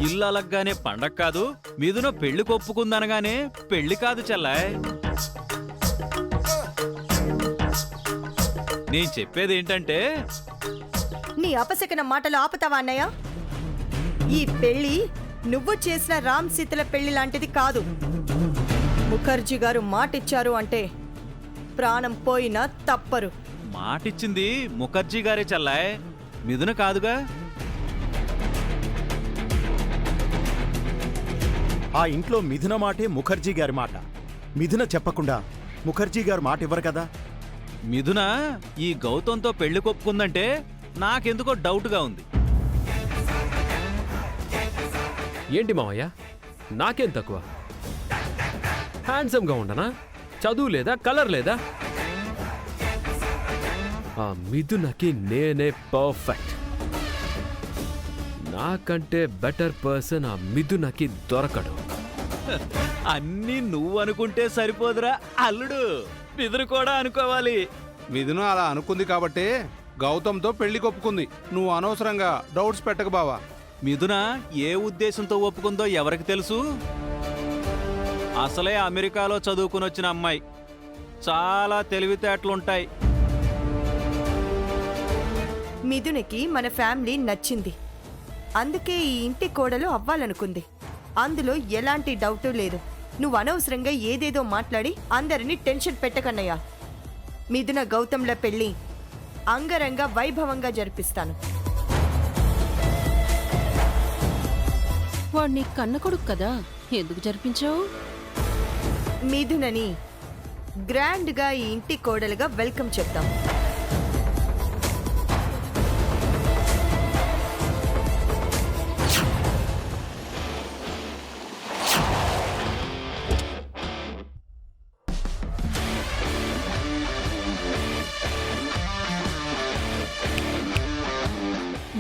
ఇల్లు అలగ్గానే పండగ కాదు, మిథున పెళ్లి కొప్పుకుందనగానే పెళ్లి కాదు చెల్లాయ్. నేను చెప్పేదేంటంటే, నీ అపశకన మాటలు ఆపుతావా అన్నయ్య? ఈ పెళ్లి నువ్వు చేసిన రామ్ సీతల పెళ్లి లాంటిది కాదు. ముఖర్జీ గారు మాటిచ్చారు అంటే ప్రాణం పోయినా తప్పరు. మాటిచ్చింది ముఖర్జీ గారే చెల్లాయ్, మిథున కాదుగా. ఆ ఇంట్లో మిథున మాటే ముఖర్జీ గారి మాట. మిథున చెప్పకుండా ముఖర్జీ గారు మాట ఇవ్వరు కదా. మిథున ఈ గౌతంతో పెళ్లి కొప్పుకుందంటే నాకెందుకో డౌట్గా ఉంది. ఏంటి మావయ్య, నాకేం తక్కువ? హ్యాండ్సమ్గా ఉండనా? చదువు లేదా, కలర్ లేదా? ఆ మిథునకి నేనే పర్ఫెక్ట్. నాకంటే బెటర్ పర్సన్ ఆ మిథునకి దొరకడు. అన్నీ నువ్వు అనుకుంటే సరిపోదురా అల్లుడు, మిథున కూడా అనుకోవాలి. మిథున అలా అనుకుంది కాబట్టే గౌతంతో పెళ్లి కొప్పుకుంది. నువ్వు అనవసరంగా డౌట్స్ పెట్టక బావా. మిథున ఏ ఉద్దేశంతో ఒప్పుకుందో ఎవరికి తెలుసు? అసలే అమెరికాలో చదువుకుని వచ్చిన అమ్మాయి, చాలా తెలివితేటలుంటాయి. మిథునికి మన ఫ్యామిలీ నచ్చింది, అందుకే ఈ ఇంటి కోడలు అవ్వాలనుకుంది. అందులో ఎలాంటి డౌటు లేదు. నువ్వు అనవసరంగా ఏదేదో మాట్లాడి అందరినీ టెన్షన్ పెట్టకన్నయ్యా. మిథున గౌతంల పెళ్లి అంగరంగ వైభవంగా జరిపిస్తాను. వాడిని కన్న కొడుకు కదా, ఎందుకు జరిపించావు? మిథునని గ్రాండ్గా ఈ ఇంటి కోడలుగా వెల్కమ్ చెప్తాం.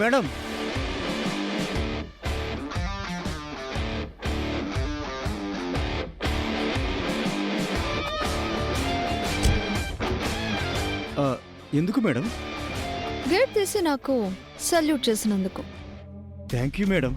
మేడం, ఎందుకు మేడం? గేట్ తీసి నాకు సల్యూట్ చేసినందుకు. Thank you madam.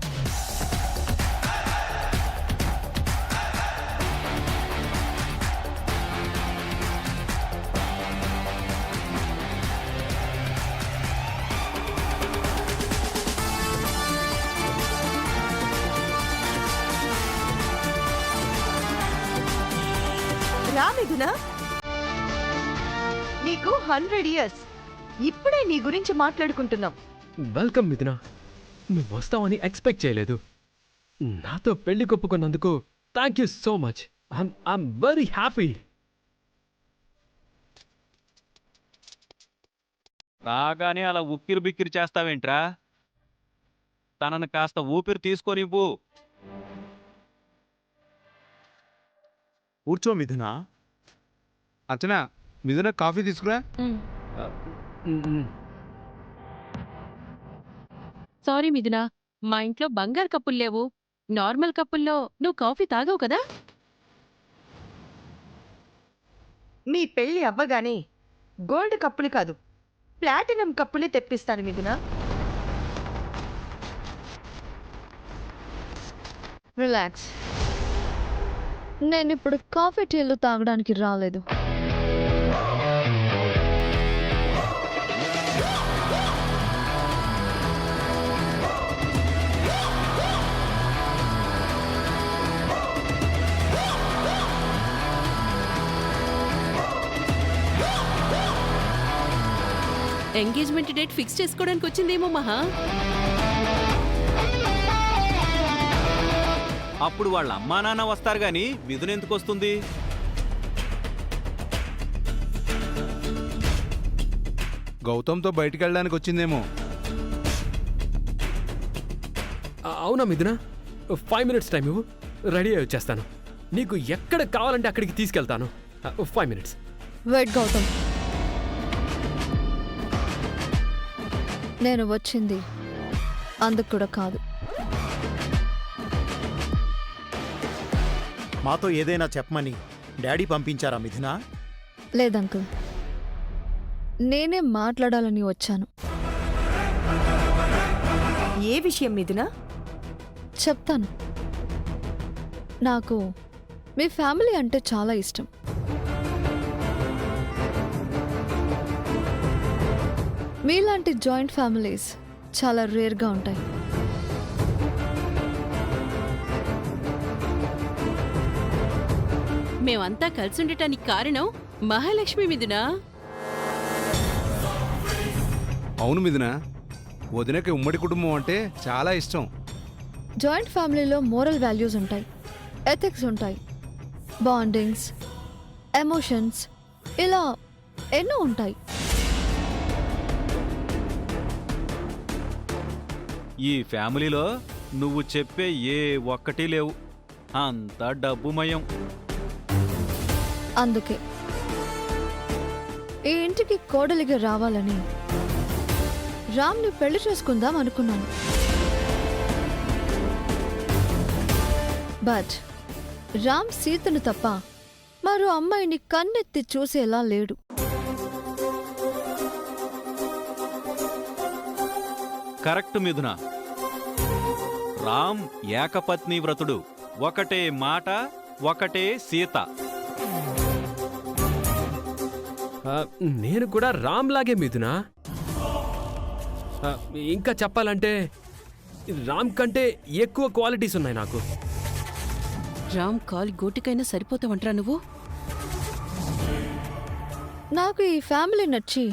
రా మిథున, నీకు 100 years. ఇప్పుడే నీ గురించి మాట్లాడుకుంటున్నాం. వెల్కమ్ మిథున, నువ్వు వస్తావని ఎక్స్పెక్ట్ చేయలేదు. నాతో పెళ్లి కొప్పుకున్నందుకు thank you so much. I'm very happy. రాగానే అలా ఉక్కిరి బిక్కిరి చేస్తావేంట్రా? తనను కాస్త ఊపిరి తీసుకొనివ్వు. కూర్చో మిథున. అర్చన, మిథున కాఫీ తీసుకురా. సారీ మిథున, మా ఇంట్లో బంగారు కప్పులు లేవు. నార్మల్ కప్పుల్లో నువ్వు కాఫీ తాగవు కదా. మీ పెళ్లి అవ్వగానే గోల్డ్ కప్పులు కాదు, ప్లాటినం కప్పులే తెప్పిస్తాను మిథున. రిలాక్స్. నేను ఇప్పుడు కాఫీ టీలు తాగడానికి రాలేదు. ఎంగేజ్మెంట్ డేట్ ఫిక్స్ చేసుకోవడానికి వచ్చిందేమో మహా. అప్పుడు వాళ్ళ అమ్మా నాన్న వస్తారు గాని మిథున ఎందుకు వస్తుంది? గౌతంతో బయటికి వెళ్ళడానికి వచ్చిందేమో. అవునా మిథున, 5 minutes టైం ఇవ్వు, రెడీ అయ్యి వచ్చేస్తాను. నీకు ఎక్కడ కావాలంటే అక్కడికి తీసుకెళ్తాను. 5 minutes. వెయిట్ గౌతమ్, నేను వచ్చింది అందుకు కూడా కాదు. మాతో ఏదైనా చెప్పమని డాడీ పంపించారా మిథున? లేదంకుల్, నేనే మాట్లాడాలని వచ్చాను. ఏ విషయం మిథున? చెప్తాను. నాకు మీ ఫ్యామిలీ అంటే చాలా ఇష్టం. మీలాంటి జాయింట్ ఫ్యామిలీస్ చాలా రేర్గా ఉంటాయి. మేమంతా కలిసి ఉండటానికి కారణం మహాలక్ష్మి మిథునా. అవును మిథున, వదినకి ఉమ్మడి కుటుంబం అంటే చాలా ఇష్టం. జాయింట్ ఫ్యామిలీలో మోరల్ వాల్యూస్ ఉంటాయి, ఎథిక్స్ ఉంటాయి, బాండింగ్స్, ఎమోషన్స్, ఇలా ఎన్నో ఉంటాయి. ఈ ఫ్యామిలీలో నువ్వు చెప్పే ఏ ఒక్కటి లేవు, అంతా డబ్బుమయం. అందుకే ఈ ఇంటికి కోడలిగా రావాలని రామ్ని పెళ్లి చేసుకుందాం అనుకున్నాను. బట్ రామ్ సీతను తప్ప మరో అమ్మాయిని కన్నెత్తి చూసేలా లేడు. కరెక్ట్ మిథున. రామ్ ఏకపత్ని వ్రతుడు. ఒకటే మాట, ఒకటే సీత. నేను కూడా రామ్లాగే మిథునా. ఇంకా చెప్పాలంటే రామ్ కంటే ఎక్కువ క్వాలిటీస్ ఉన్నాయి నాకు. రామ్ కాలి గోటికైనా సరిపోతావంట్రా నువ్వు? నాకు ఈ ఫ్యామిలీ నచ్చి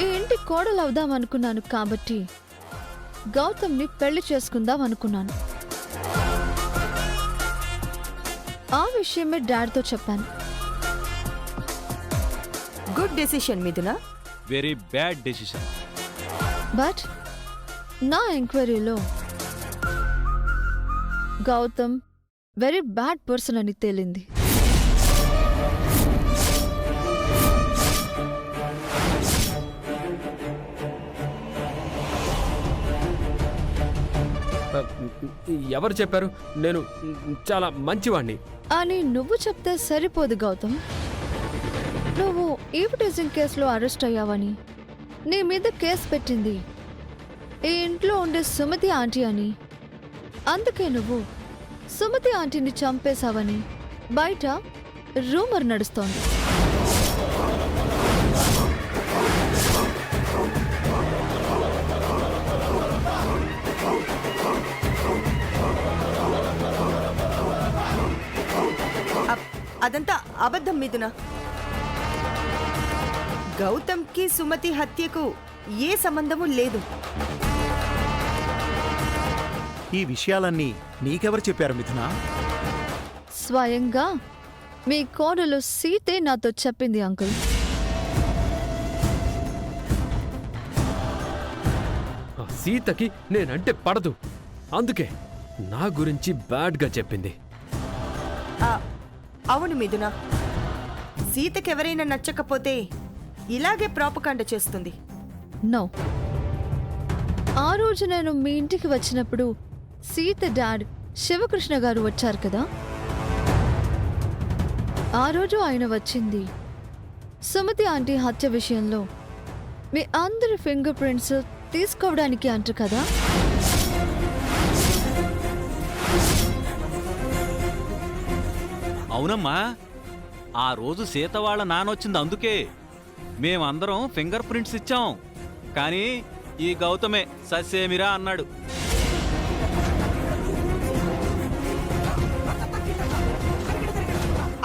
ఈ ఇంటి కోడలు అవుదాం అనుకున్నాను కాబట్టి గౌతమ్ని పెళ్లి చేసుకుందాం అనుకున్నాను. ఆ విషయమే డాడ్తో చెప్పాను. గుడ్ డెసిషన్ మిథున. Very bad decision. బట్ నా ఎంక్వైరీలో గౌతమ్ వెరీ బ్యాడ్ పర్సన్ అని తేలింది. ఎవరు చెప్పారు? నేను చాలా మంచివాణ్ణి అని నువ్వు చెప్తే సరిపోదు గౌతమ్. నువ్వు ఈవిటీజింగ్ కేసులో అరెస్ట్ అయ్యావని, నీ మీద కేసు పెట్టింది ఈ ఇంట్లో ఉండే సుమతి ఆంటీ అని, అందుకే నువ్వు సుమతి ఆంటీని చంపేశావని బయట రూమర్ నడుస్తోంది. అదంతా అబద్ధం మిథున. గౌతమ్కి సుమతి హత్యకు ఏ సంబంధము లేదు. ఈ విషయాలన్నీ నీకెవరు చెప్పారు మిథున? స్వయంగా మీ కోడలు సీతే నాతో చెప్పింది అంకుల్. ఆ సీతకి నేనంటే పడదు, అందుకే నా గురించి బ్యాడ్గా చెప్పింది. ఆ, అవును మిథున. సీతకెవరైనా నచ్చకపోతే ఇలాగే ప్రాపకాండ చేస్తుంది. నో, ఆ రోజు నేను మీ ఇంటికి వచ్చినప్పుడు సీత డాడ్ శివకృష్ణ గారు వచ్చారు కదా, ఆ రోజు ఆయన వచ్చింది సుమతి ఆంటీ హత్య విషయంలో మీ అందరి ఫింగర్ ప్రింట్స్ తీసుకోవడానికి అంట కదా. అవునమ్మా, ఆ రోజు సీత వాళ్ళ నానొచ్చింది అందుకే మేమందరం ఫింగర్ ప్రింట్స్ ఇచ్చాం. కానీ ఈ గౌతమే ససేమిరా అన్నాడు.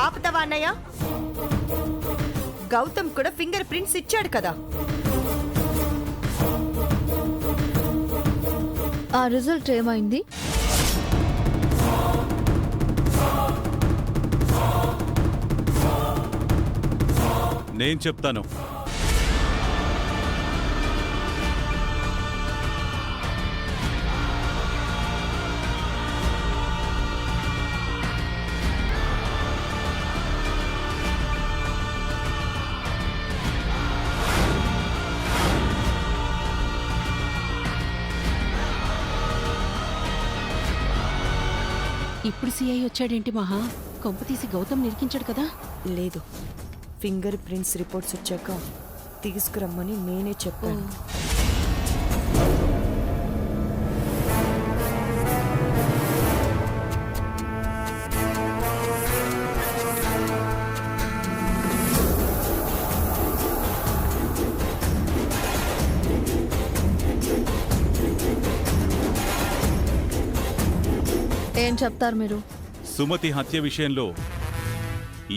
ఆపుతావా అన్నయ్య? గౌతమ్ కూడా ఫింగర్ ప్రింట్స్ ఇచ్చాడు కదా. ఆ రిజల్ట్ ఏమైంది? నేను చెప్తాను. ఇప్పుడు సిఐ వచ్చాడేంటి మహా? కొంప తీసి గౌతమ్ నిరికించాడు కదా? లేదు, ఫింగర్ ప్రింట్స్ రిపోర్ట్స్ వచ్చాక తీసుకురమ్మని నేనే చెప్పాను. ఏం చెప్తారు మీరు? సుమతి హత్య విషయంలో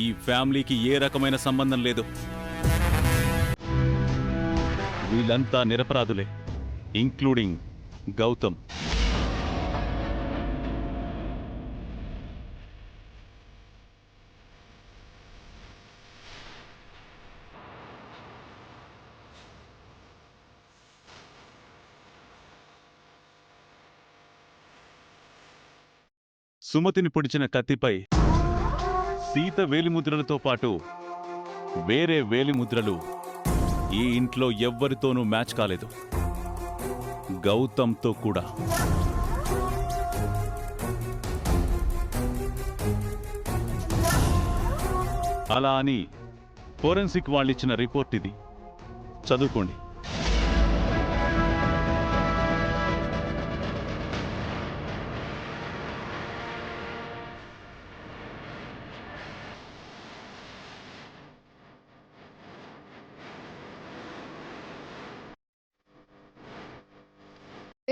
ఈ ఫ్యామిలీకి ఏ రకమైన సంబంధం లేదు. వీళ్ళంతా నిరపరాధులే, ఇంక్లూడింగ్ గౌతమ్. సుమతిని పొడిచిన కత్తిపై సీత వేలిముద్రలతో పాటు వేరే వేలిముద్రలు ఈ ఇంట్లో ఎవ్వరితోనూ మ్యాచ్ కాలేదు, గౌతమ్తో కూడా. అలా అని ఫోరెన్సిక్ వాళ్ళిచ్చిన రిపోర్ట్ ఇది, చదువుకోండి.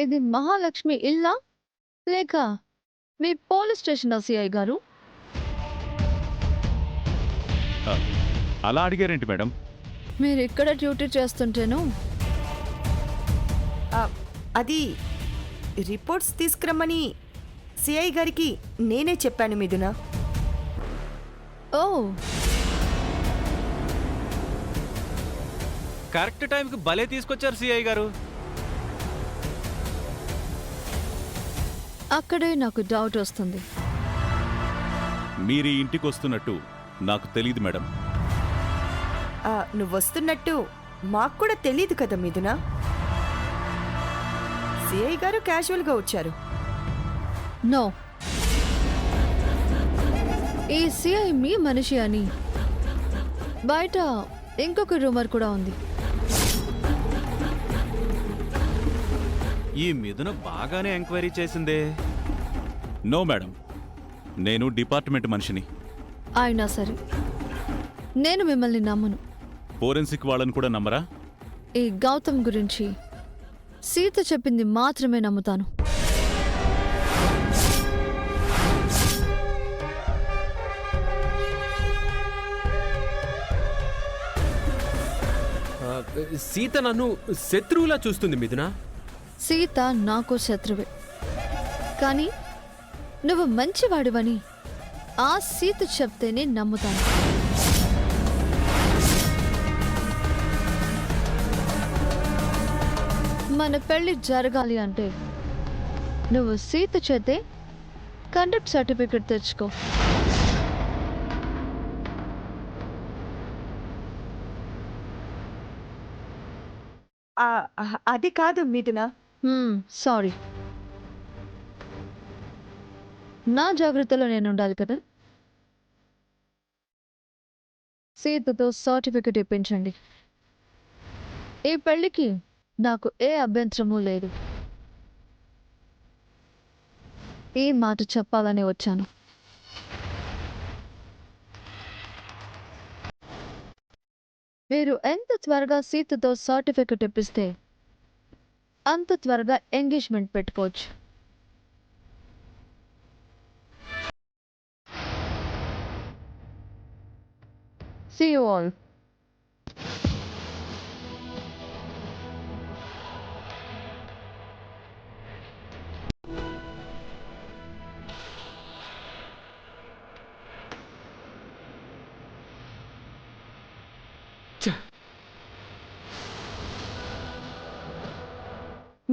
ఇది మహాలక్ష్మి ఇల్లా లేక మీ పోలీస్ స్టేషన్ సిఐ గారు? అలా అడిగారేంటి మేడం? మీరు ఇక్కడ డ్యూటీ చేస్తుంటేను ఆ, అది రిపోర్ట్స్ తీసుకురమ్మని సిఐ గారికి నేనే చెప్పాను మిథున. ఓ కరెక్ట్ టైంకి భలే తీసుకొచ్చారు సిఐ గారు. అక్కడే నాకు డౌట్ వస్తుంది. మీరీ ఇంటికి వస్తున్నట్టు నాకు తెలియదు మేడం. నువ్వు వస్తున్నట్టు మాకు కూడా తెలియదు కదా మిథున. సిఐ గారు క్యాజువల్గా వచ్చారు. నో, ఈ సిఐ మీ మనిషి అని బయట ఇంకొక రూమర్ కూడా ఉంది. ఈ మిథున బాగానే ఎంక్వైరీ చేసిందే. నో మేడం, నేను డిపార్ట్మెంట్ మనిషిని. అయినా సరే నేను మిమ్మల్ని నమ్మను. ఫోరెన్సిక్ వాళ్ళని కూడా నమ్మరా? ఈ గౌతమ్ గురించి సీత చెప్పింది మాత్రమే నమ్ముతాను. సీత నన్ను శత్రువులా చూస్తుంది మిథున. సీత నాకు శత్రువే, కానీ నువ్వు మంచివాడివని ఆ సీత చెప్తేనే నమ్ముతాను. మన పెళ్లి జరగాలి అంటే నువ్వు సీత చేతే కండక్ట్ సర్టిఫికెట్ తెచ్చుకో. అది కాదు మిథున. సారీ, నా జాగ్రత్తలో నేను ఉండాలి కదా. సీతతో సర్టిఫికెట్ ఇప్పించండి. ఈ పెళ్లికి నాకు ఏ అభ్యంతరమూ లేదు. ఈ మాట చెప్పాలని వచ్చాను. మీరు ఎంత త్వరగా సీతతో సర్టిఫికెట్ ఇప్పిస్తే అంత త్వరగా ఎంగేజ్మెంట్ పెట్టుకోవచ్చు. See you all.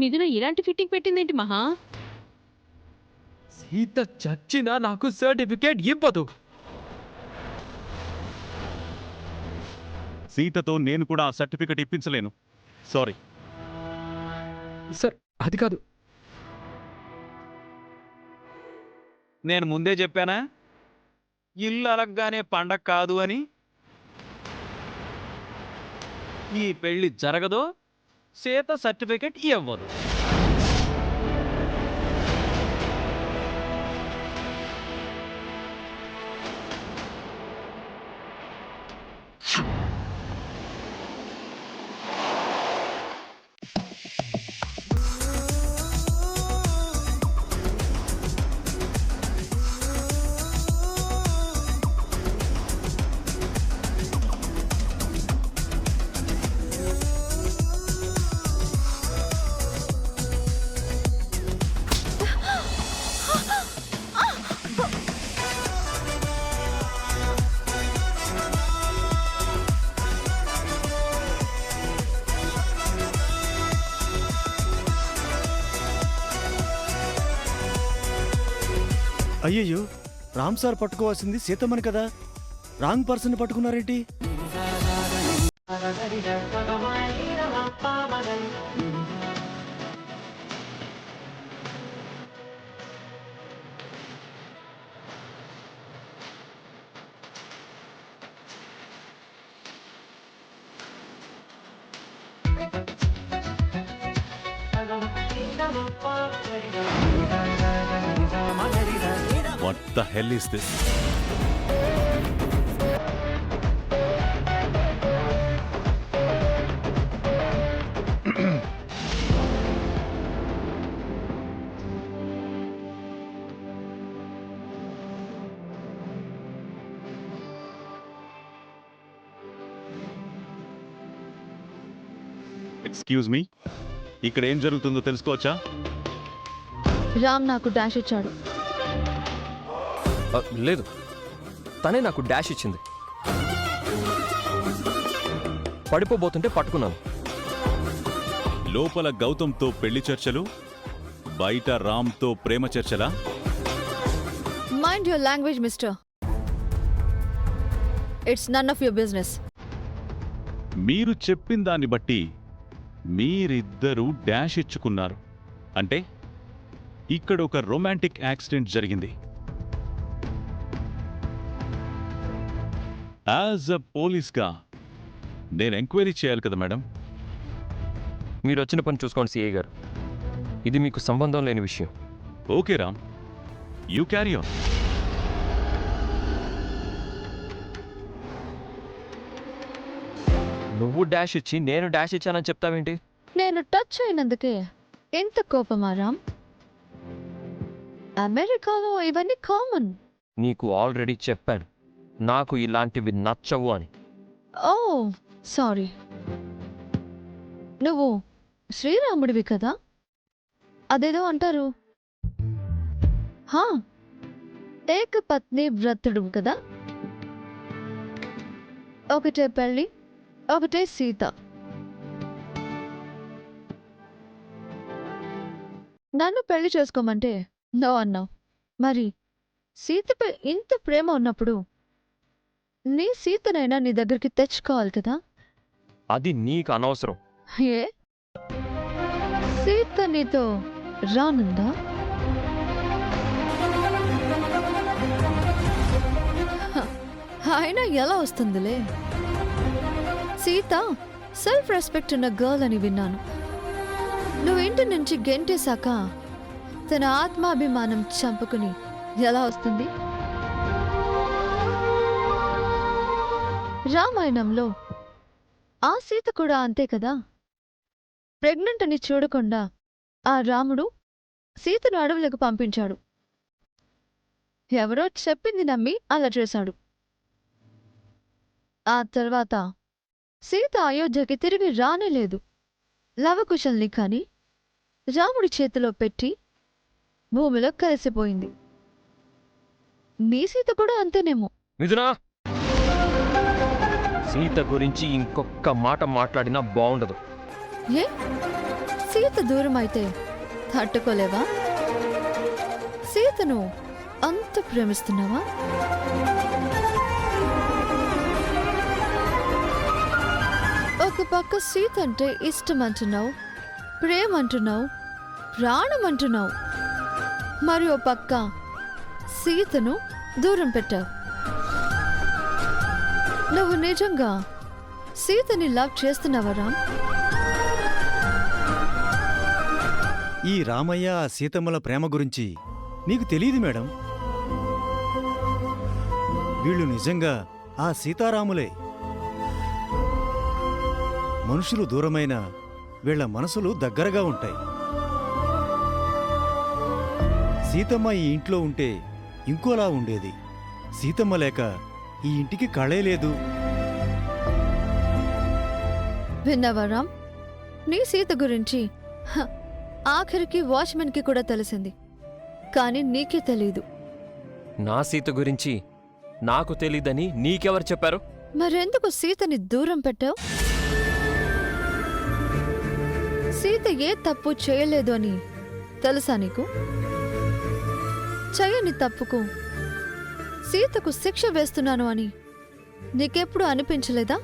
మిథున ఇలాంటి ఫిట్టింగ్ పెట్టిందేంటి మహా? సీత చచ్చినా నాకు సర్టిఫికేట్ ఇవ్వదు. సీతతో నేను కూడా ఆ సర్టిఫికెట్ ఇప్పించలేను. సారీ సార్, అది కాదు. నేను ముందే చెప్పానా ఇల్లు అలగ్గానే పండగ కాదు అని. ఈ పెళ్లి జరగదో, సీత సర్టిఫికెట్ ఇవ్వదు. అయ్యయ్యో, రామ్ సార్ పట్టుకోవాల్సింది సీతమ్మని కదా, రాంగ్ పర్సన్ పట్టుకున్నారేంటి? What the hell is this? Excuse me, ఇక్కడ ఏం జరుగుతుందో తెలుసుకోవచ్చా? రామ్ నాకు డాష్ ఇచ్చాడు. లేదు, తనే నాకు డాష్ ఇచ్చింది. పడిపోబోతుంటే పట్టుకున్నాను. లోపల గౌతమ్తో పెళ్లి చర్చలు, బయట రామ్తో ప్రేమ చర్చలా? Mind your language mister. It's none of your business. మీరు చెప్పిన దాన్ని బట్టి మీరిద్దరూ డాష్ ఇచ్చుకున్నారు అంటే ఇక్కడ ఒక రొమాంటిక్ యాక్సిడెంట్ జరిగింది. యాజ్ అ పోలీస్గా నేను ఎంక్వైరీ చేయాలి కదా మేడం? మీరు వచ్చిన పని చూసుకోండి సిఐ గారు, ఇది మీకు సంబంధం లేని విషయం. Okay Ram, you carry on. నువ్వు డాష్ ఇచ్చి నేను డాష్ ఇచ్చానని చెప్తావేంటి? నేను టచ్ అయినందుకే ఎంత కోపమా రామ్? అమెరికాలో ఇవన్నీ కామన్. నీకు ఆల్రెడీ చెప్పాను నాకు ఇలాంటివి నచ్చవు అని. ఓ సారీ. నువ్వు శ్రీరాముడివి కదా, అదేదో అంటారు, హా, ఏకపత్ని వ్రతుడు కదా. ఒకటే పెళ్ళి, ఒకటే సీత. నన్ను పెళ్లి చేసుకోమంటే నో అన్నావు. మరి సీతపై ఇంత ప్రేమ ఉన్నప్పుడు నీ సీతనైనా నీ దగ్గరికి తెచ్చుకోవాలి కదా. అది నీకు అనవసరం. ఏ సీత నీతో రానుందా? అయినా ఎలా వస్తుందిలే. సీత సెల్ఫ్ రెస్పెక్ట్ ఉన్న గర్ల్ అని విన్నాను. నువ్వు ఇంటి నుంచి గెంటేశాక తన ఆత్మాభిమానం చంపుకుని ఎలా వస్తుంది? రామాయణంలో ఆ సీత కూడా అంతే కదా. ప్రెగ్నెంట్ అని చూడకుండా ఆ రాముడు సీతను అడవులకు పంపించాడు. ఎవరో చెప్పింది నమ్మి అలా చేశాడు. ఆ తర్వాత సీత అయోధ్యకి తిరిగి రానేలేదు. లవకుశల్ని కాని రాముడి చేతిలో పెట్టి భూమిలో కలిసిపోయింది. నీ సీత కూడా అంతేనేమో. మిథునా, సీత గురించి ఇంకొక మాట మాట్లాడినా బాగుండదు. ఏ సీత దూరం అయితే తట్టుకోలేవా? సీతను అంత ప్రేమిస్తున్నావా? ఒక పక్క సీత అంటే ఇష్టం అంటున్నావు, ప్రేమ అంటున్నావు, ప్రాణం అంటున్నావు. మరి ఓ పక్క సీతను దూరం పెట్టావు. నువ్వు నిజంగా సీతని లవ్ చేస్తున్నావా రామ్? ఈ రామయ్య సీతమ్మల ప్రేమ గురించి నీకు తెలియదు మేడం. వీళ్ళు నిజంగా ఆ సీతారాములే. మనుషులు దూరమైన వీళ్ల మనసులు దగ్గరగా ఉంటాయి. సీతమ్మ ఈ ఇంట్లో ఉంటే ఇంకోలా ఉండేది. సీతమ్మ లేక ఈ ఇంటికి కళే లేదు. విన్నావా రామ్? నీ సీత గురించి ఆఖరికి వాచ్మెన్కి కూడా తెలిసింది, కానీ నీకే తెలీదు. నా సీత గురించి నాకు తెలీదని నీకెవరు చెప్పారు? మరెందుకు సీతని దూరం పెట్టావు? సీత ఏ తప్పు చేయలేదు అని తెలుసా నీకు? చెయ్యని తప్పుకు సీతకు శిక్ష వేస్తున్నాను అని నీకెప్పుడు అనిపించలేదా?